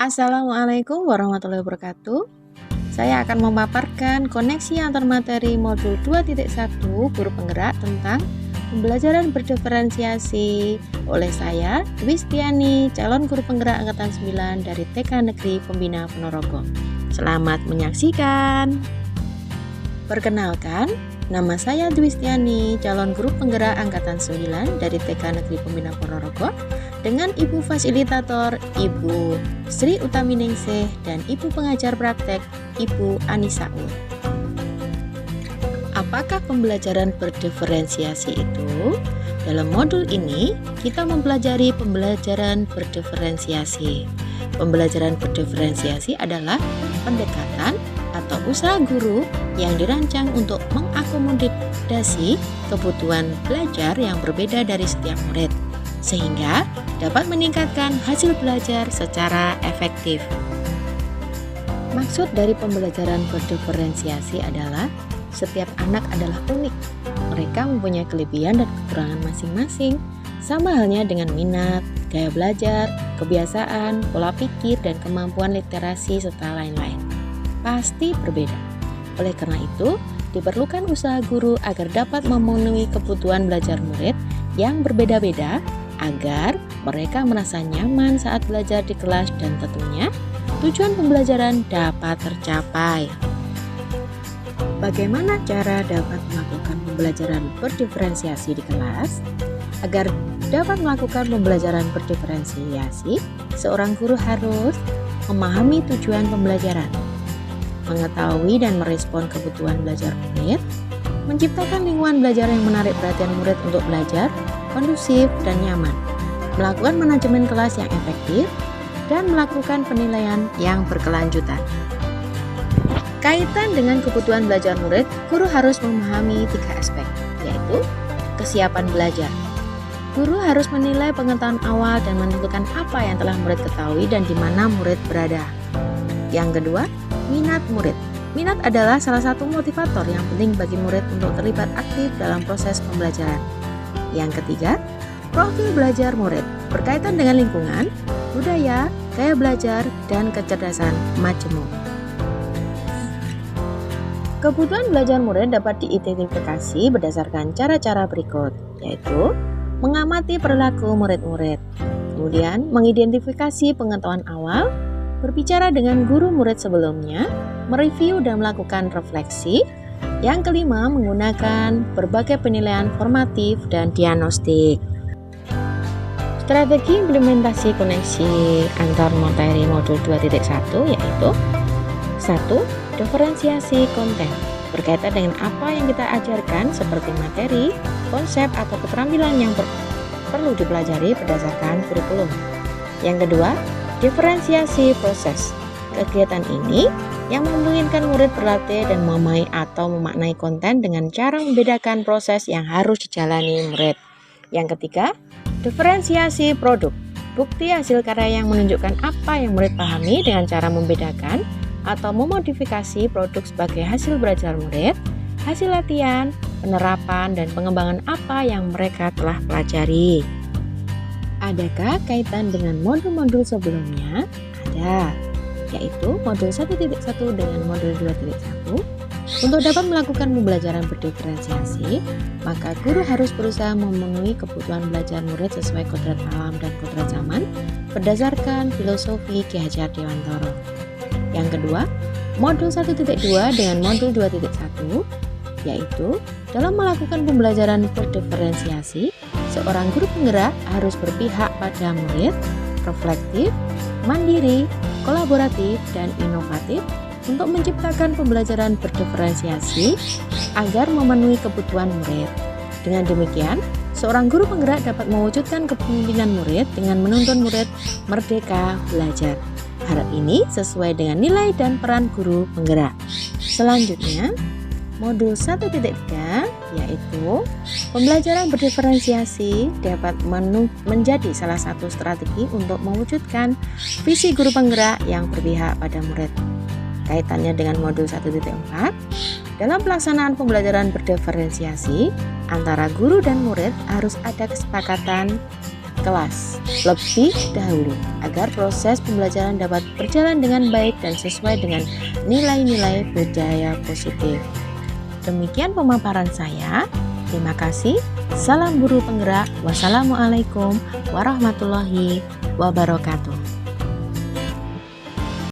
Assalamualaikum warahmatullahi wabarakatuh. Saya akan memaparkan koneksi antar materi modul 2.1 guru penggerak tentang pembelajaran berdiferensiasi oleh saya, Dwi Setiani, calon guru penggerak angkatan 9 dari TK Negeri Pembina Ponorogo. Selamat menyaksikan. Perkenalkan, nama saya Dwi Setiani, calon guru penggerak angkatan 9 dari TK Negeri Pembina Ponorogo, dengan Ibu Fasilitator Ibu Sri Utaminingsih dan Ibu Pengajar Praktek Ibu Anissa Ul. Apakah pembelajaran berdiferensiasi itu? Dalam modul ini kita mempelajari pembelajaran berdiferensiasi. Pembelajaran berdiferensiasi adalah pendekatan atau usaha guru yang dirancang untuk mengakomodasi kebutuhan belajar yang berbeda dari setiap murid, sehingga dapat meningkatkan hasil belajar secara efektif. Maksud dari pembelajaran berdiferensiasi adalah setiap anak adalah unik. Mereka mempunyai kelebihan dan kekurangan masing-masing, sama halnya dengan minat, gaya belajar, kebiasaan, pola pikir, dan kemampuan literasi serta lain-lain. Pasti berbeda. Oleh karena itu, diperlukan usaha guru agar dapat memenuhi kebutuhan belajar murid yang berbeda-beda, agar mereka merasa nyaman saat belajar di kelas dan tentunya tujuan pembelajaran dapat tercapai. Bagaimana cara dapat melakukan pembelajaran berdiferensiasi di kelas? Agar dapat melakukan pembelajaran berdiferensiasi, seorang guru harus memahami tujuan pembelajaran, mengetahui dan merespon kebutuhan belajar murid, menciptakan lingkungan belajar yang menarik perhatian murid untuk belajar, kondusif dan nyaman, melakukan manajemen kelas yang efektif, dan melakukan penilaian yang berkelanjutan. Kaitan dengan kebutuhan belajar murid, guru harus memahami 3 aspek, yaitu kesiapan belajar. Guru harus menilai pengetahuan awal dan menentukan apa yang telah murid ketahui dan di mana murid berada. Yang kedua, minat murid. Minat adalah salah satu motivator yang penting bagi murid untuk terlibat aktif dalam proses pembelajaran. Yang ketiga, profil belajar murid berkaitan dengan lingkungan, budaya, gaya belajar, dan kecerdasan majemuk. Kebutuhan belajar murid dapat diidentifikasi berdasarkan cara-cara berikut, yaitu mengamati perilaku murid-murid, kemudian mengidentifikasi pengetahuan awal, berbicara dengan guru murid sebelumnya, mereview dan melakukan refleksi. Yang kelima, menggunakan berbagai penilaian formatif dan diagnostik. Strategi implementasi koneksi antar materi modul 2.1 yaitu 1. Diferensiasi konten berkaitan dengan apa yang kita ajarkan seperti materi, konsep, atau keterampilan yang perlu dipelajari berdasarkan kurikulum. Yang kedua, diferensiasi proses. Kegiatan ini yang memungkinkan murid berlatih dan memahami atau memaknai konten dengan cara membedakan proses yang harus dijalani murid. Yang ketiga, diferensiasi produk. Bukti hasil karya yang menunjukkan apa yang murid pahami dengan cara membedakan atau memodifikasi produk sebagai hasil belajar murid, hasil latihan, penerapan, dan pengembangan apa yang mereka telah pelajari. Adakah kaitan dengan modul-modul sebelumnya? Ada, yaitu modul 1.1 dengan modul 2.1. Untuk dapat melakukan pembelajaran berdiferensiasi, maka guru harus berusaha memenuhi kebutuhan belajar murid sesuai kodrat alam dan kodrat zaman berdasarkan filosofi Ki Hajar Dewantara. Yang kedua, modul 1.2 dengan modul 2.1, yaitu dalam melakukan pembelajaran berdiferensiasi, seorang guru penggerak harus berpihak pada murid, reflektif, mandiri, kolaboratif, dan inovatif untuk menciptakan pembelajaran berdiferensiasi agar memenuhi kebutuhan murid. Dengan demikian, seorang guru penggerak dapat mewujudkan kepemimpinan murid dengan menuntun murid merdeka belajar. Hal ini sesuai dengan nilai dan peran guru penggerak. Selanjutnya, modul 1.3 yaitu pembelajaran berdiferensiasi dapat menjadi salah satu strategi untuk mewujudkan visi guru penggerak yang berpihak pada murid. Kaitannya dengan modul 1.4, dalam pelaksanaan pembelajaran berdiferensiasi antara guru dan murid harus ada kesepakatan kelas lebih dahulu agar proses pembelajaran dapat berjalan dengan baik dan sesuai dengan nilai-nilai budaya positif. Demikian pemaparan saya. Terima kasih. Salam guru penggerak. Wassalamualaikum warahmatullahi wabarakatuh.